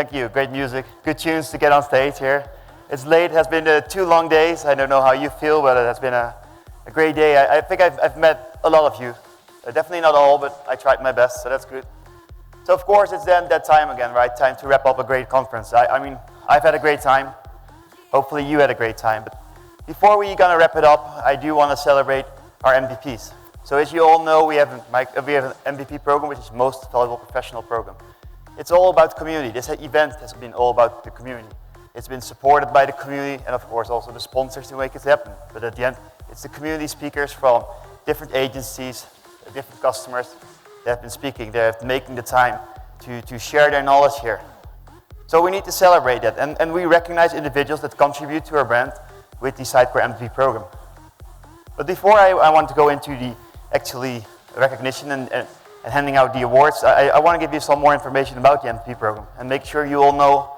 Thank you. Great music. Good tunes to get on stage here. It's late. It has been 2 long days. I don't know how you feel, but it has been a great day. I think I've met a lot of you. Definitely not all, but I tried my best, so that's good. So of course, it's then that time again, right? Time to wrap up a great conference. I mean, I've had a great time. Hopefully you had a great time. But before we're gonna wrap it up, I do want to celebrate our MVPs. So as you all know, we have an MVP program, which is Most Valuable Professional Program. It's all about community. This event has been all about the community. It's been supported by the community and of course also the sponsors to make it happen. But at the end, it's the community speakers from different agencies, different customers that have been speaking. They're making the time to share their knowledge here. So we need to celebrate that. And we recognize individuals that contribute to our brand with the Sitecore MVP program. But before I want to go into the actually recognition and handing out the awards, I want to give you some more information about the MVP program and make sure you all know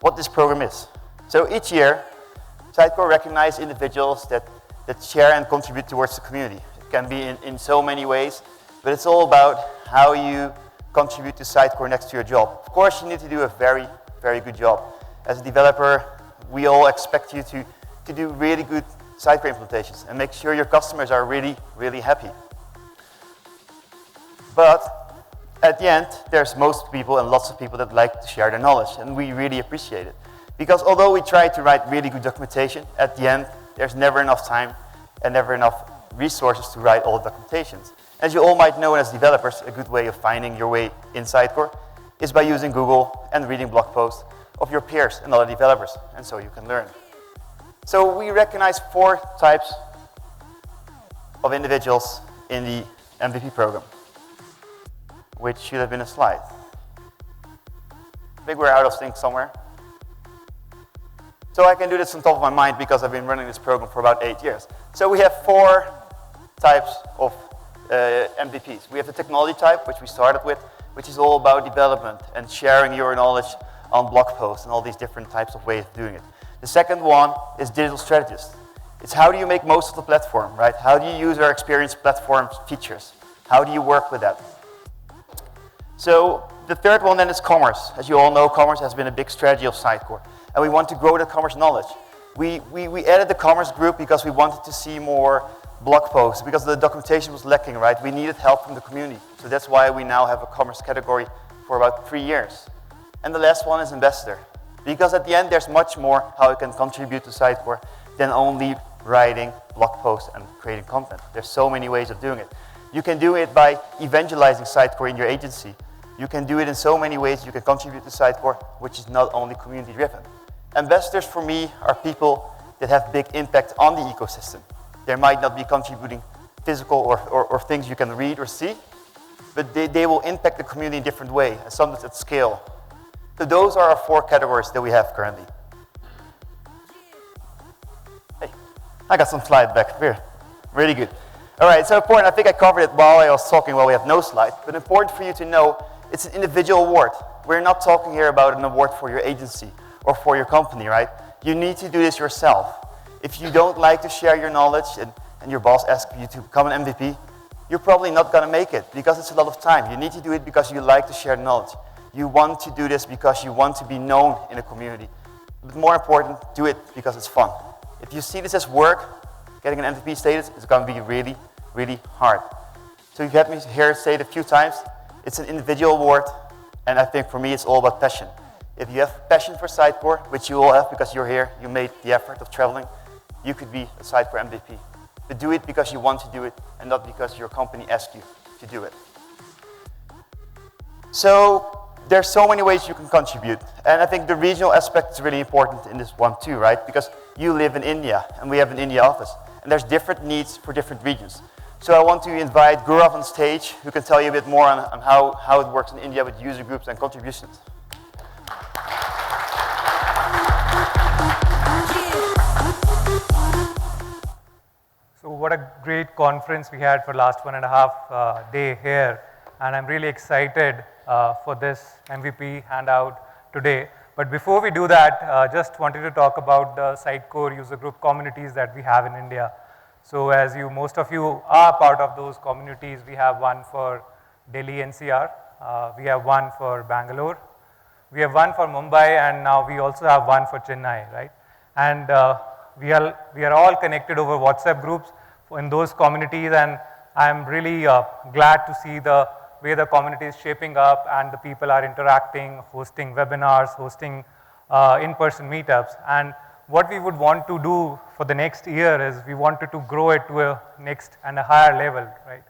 what this program is. So each year, Sitecore recognizes individuals that share and contribute towards the community. It can be in so many ways, but it's all about how you contribute to Sitecore next to your job. Of course, you need to do a very, very good job. As a developer, we all expect you to do really good Sitecore implementations and make sure your customers are really, really happy. But at the end, there's most people and lots of people that like to share their knowledge, and we really appreciate it. Because although we try to write really good documentation, at the end, there's never enough time and never enough resources to write all the documentations. As you all might know as developers, a good way of finding your way in Sitecore is by using Google and reading blog posts of your peers and other developers, and so you can learn. So we recognize 4 types of individuals in the MVP program, which should have been a slide. I think we're out of sync somewhere. So I can do this on top of my mind because I've been running this program for about 8 years. So we have 4 types of MVPs. We have the technology type, which we started with, which is all about development and sharing your knowledge on blog posts and all these different types of ways of doing it. The second one is digital strategist. It's how do you make most of the platform, right? How do you use our experience platform features? How do you work with that? So the third one then is commerce. As you all know, commerce has been a big strategy of Sitecore, and we want to grow the commerce knowledge. We added the commerce group because we wanted to see more blog posts, because the documentation was lacking, right? We needed help from the community. So that's why we now have a commerce category for about 3 years. And the last one is ambassador. Because at the end, there's much more how you can contribute to Sitecore than only writing blog posts and creating content. There's so many ways of doing it. You can do it by evangelizing Sitecore in your agency. You can do it in so many ways. You can contribute to Sitecore, which is not only community driven. Ambassadors for me are people that have big impact on the ecosystem. They might not be contributing physical or things you can read or see, but they will impact the community in a different way, and sometimes at scale. So those are our 4 categories that we have currently. Hey, I got some slides back here. Really good. All right, so important, I think I covered it while I was talking while we have no slide, but important for you to know, it's an individual award. We're not talking here about an award for your agency or for your company, right? You need to do this yourself. If you don't like to share your knowledge and your boss asks you to become an MVP, you're probably not gonna make it because it's a lot of time. You need to do it because you like to share knowledge. You want to do this because you want to be known in a community. But more important, do it because it's fun. If you see this as work, getting an MVP status is going to be really, really hard. So you've had me here say it a few times. It's an individual award, and I think for me it's all about passion. If you have passion for Sitecore, which you all have because you're here, you made the effort of traveling, you could be a Sitecore MVP. But do it because you want to do it, and not because your company asks you to do it. So there's so many ways you can contribute. And I think the regional aspect is really important in this one too, right? Because you live in India, and we have an India office. And there's different needs for different regions. So I want to invite Gaurav on stage, who can tell you a bit more on how it works in India with user groups and contributions. So what a great conference we had for last 1.5 day here. And I'm really excited for this MVP handout today. But before we do that, just wanted to talk about the Sitecore user group communities that we have in India. So as most of you are part of those communities, we have one for Delhi NCR, we have one for Bangalore, We have one for Mumbai, and now we also have one for Chennai, right? And we are all connected over WhatsApp groups in those communities, and I'm really glad to see the way the community is shaping up and the people are interacting, hosting webinars, hosting in-person meetups. And what we would want to do for the next year is we wanted to grow it to a next and a higher level, right?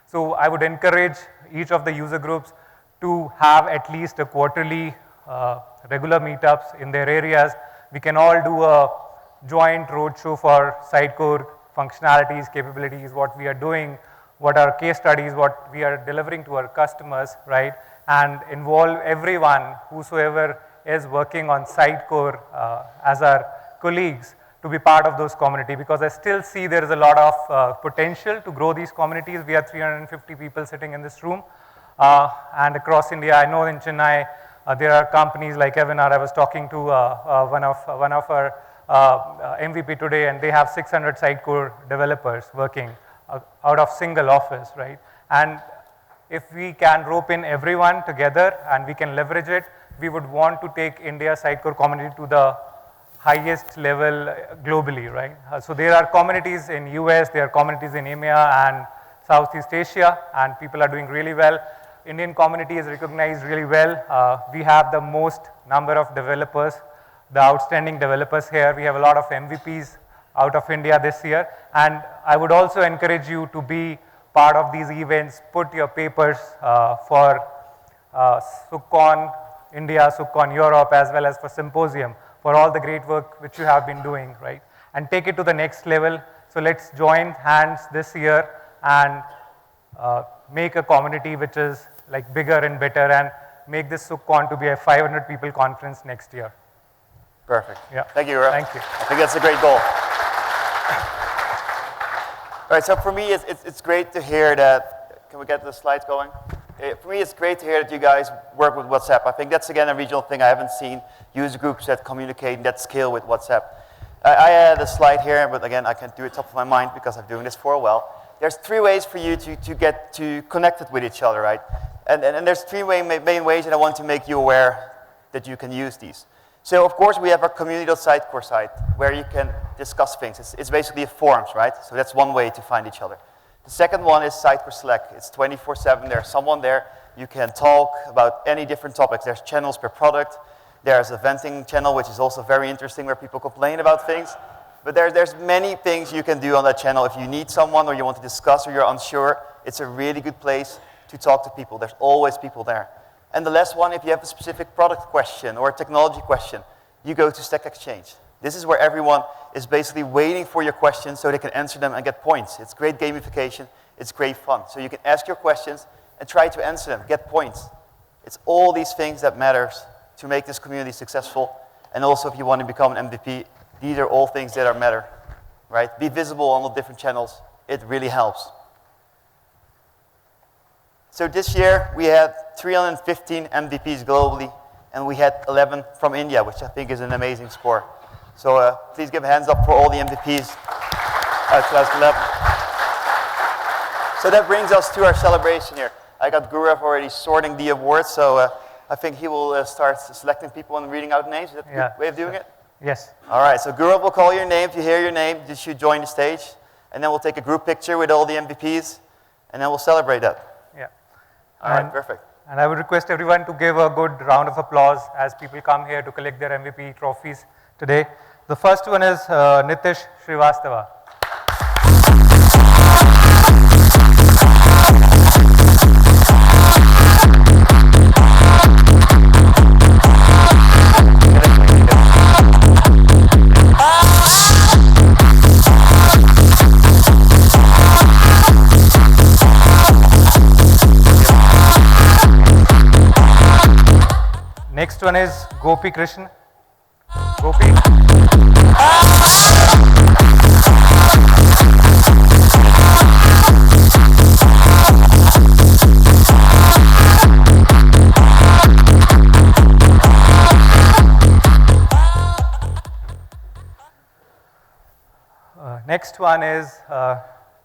So I would encourage each of the user groups to have at least a quarterly regular meetups in their areas. We can all do a joint roadshow for Sitecore functionalities, capabilities, what we are doing, what are case studies, what we are delivering to our customers, right? And involve everyone, whosoever is working on Sitecore as our colleagues, to be part of those community, because I still see there is a lot of potential to grow these communities. We have 350 people sitting in this room, and across India. I know in Chennai there are companies like Evinar. I was talking to one of our MVP today, and they have 600 Sitecore developers working out of single office, right? And if we can rope in everyone together and we can leverage it, we would want to take India Sitecore community to the highest level globally, right? So there are communities in US, there are communities in EMEA and Southeast Asia, and people are doing really well. Indian community is recognized really well. We have the most number of developers, the outstanding developers here. We have a lot of MVPs out of India this year, and I would also encourage you to be part of these events. Put your papers for SUGCON India, SUGCON Europe, as well as for Symposium, for all the great work which you have been doing, right? And take it to the next level. So let's join hands this year and make a community which is like bigger and better, and make this SUGCON to be a 500 people conference next year. Perfect. Yeah. Thank you, Gaurav. Thank you. I think that's a great goal. All right, so for me, it's great to hear that. Can we get the slides going? For me, it's great to hear that you guys work with WhatsApp. I think that's, again, a regional thing. I haven't seen user groups that communicate and that scale with WhatsApp. I had a slide here, but again, I can't do it top of my mind because I'm doing this for a while. There's 3 ways for you to get connected with each other, right? And there's 3 main ways that I want to make you aware that you can use these. So, of course, we have our community.sitecore site where you can discuss things. It's basically a forums, right? So that's one way to find each other. The second one is Sitecore Slack. It's 24/7. There's someone there. You can talk about any different topics. There's channels per product. There's a venting channel, which is also very interesting, where people complain about things. But there's many things you can do on that channel. If you need someone or you want to discuss or you're unsure, it's a really good place to talk to people. There's always people there. And the last one, if you have a specific product question or a technology question, you go to Stack Exchange. This is where everyone is basically waiting for your questions so they can answer them and get points. It's great gamification. It's great fun. So you can ask your questions and try to answer them, get points. It's all these things that matters to make this community successful. And also, if you want to become an MVP, these are all things that matter, right? Be visible on the different channels. It really helps. So this year, we had 315 MVPs globally, and we had 11 from India, which I think is an amazing score. So please give hands up for all the MVPs out 2011. So that brings us to our celebration here. I got Gaurav already sorting the awards, so I think he will start selecting people and reading out names. Is that a good way of doing it? Yes. All right, so Gaurav will call your name. If you hear your name, you should join the stage. And then we'll take a group picture with all the MVPs, and then we'll celebrate that. Yeah. All right, perfect. And I would request everyone to give a good round of applause as people come here to collect their MVP trophies today. The first one is Nitish Srivastava. Next one is Gopi Krishna. Gopi. Next one is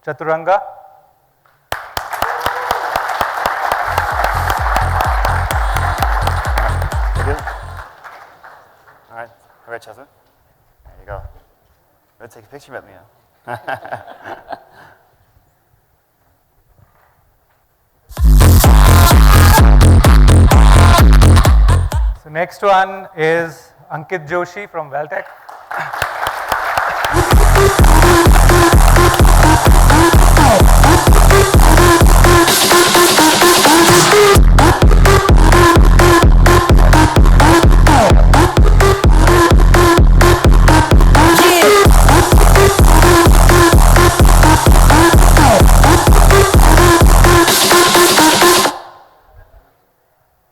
Chaturanga. Good. Jasmine. There you go. You want to take a picture with me? Huh? So next one is Ankit Joshi from Valtech.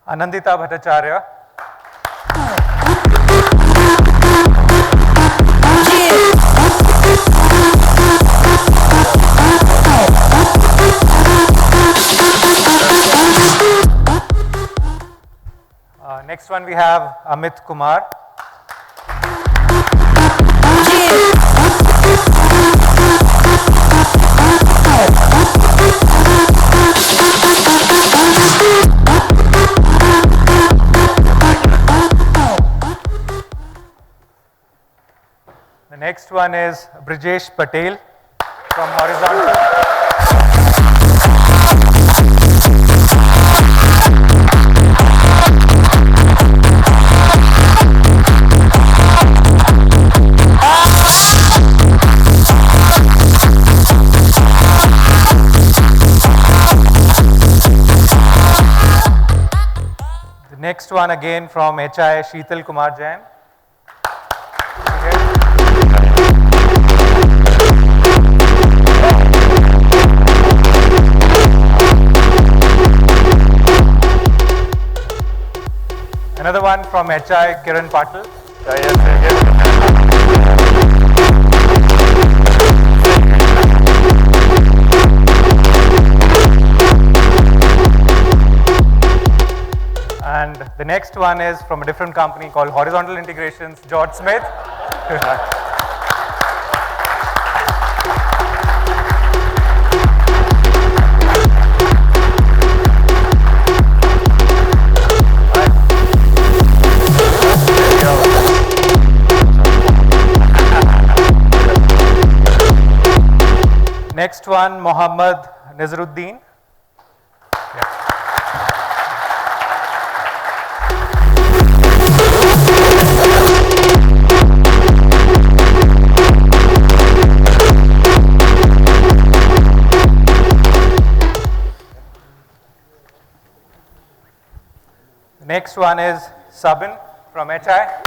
Anandita Bhattacharya. Next one we have Amit Kumar. The next one is Brijesh Patel from Horizontal. The next one again from HI, Sheetal Kumar Jain. Another one from HI, Kiran Patil. And the next one is from a different company called Horizontal Integrations, George Smith. Next one, Mohammad Nazaruddin. Next one is Sabin from HI.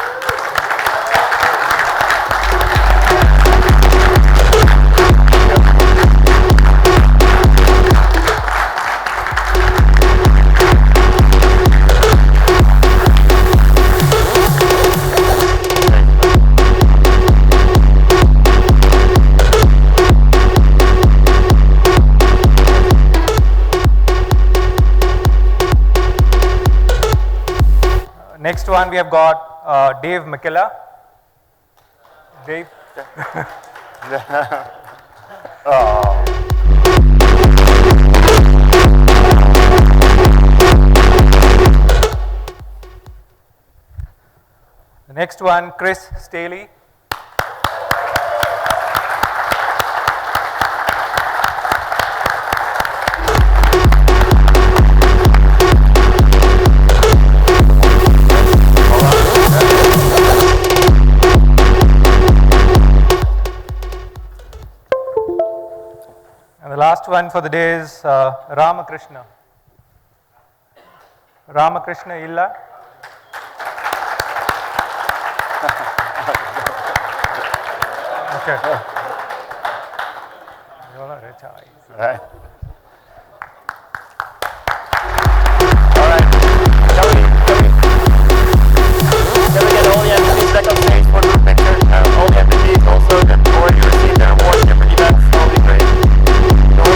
Next one we have got Dave McKilla. Dave. Oh. The next one, Chris Staley. And the last one for the day is Ramakrishna. Ramakrishna Illa. Okay. All right. Can we get all the entities back on stage for the picture? All the entities also that already received their awards in different events. That will be great.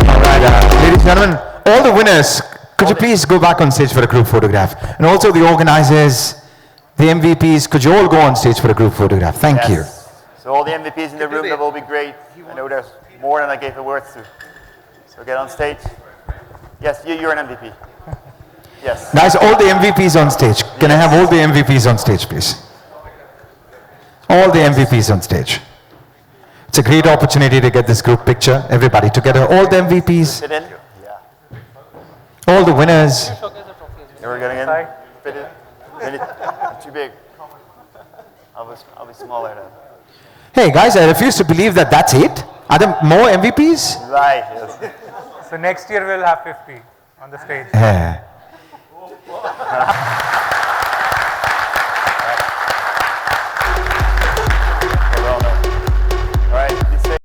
All right, ladies and gentlemen, all the winners, could you please go back on stage for a group photograph? And also the organizers, the MVPs, could you all go on stage for a group photograph? Thank you. So all the MVPs in the room, that will be great. I know there's more than I gave the words to. So get on stage. Yes, you're an MVP. Yes. Guys, all the MVPs on stage. Can I have all the MVPs on stage, please? All the MVPs on stage. It's a great opportunity to get this group picture, everybody together, all the MVPs, Fit in? Yeah. all the winners. Yeah, we're getting in. Sorry? Fit in. Too big. I'll be smaller then. Hey guys, I refuse to believe that that's it. Are there more MVPs? Right, yes. So next year we'll have 50 on the stage. Yeah.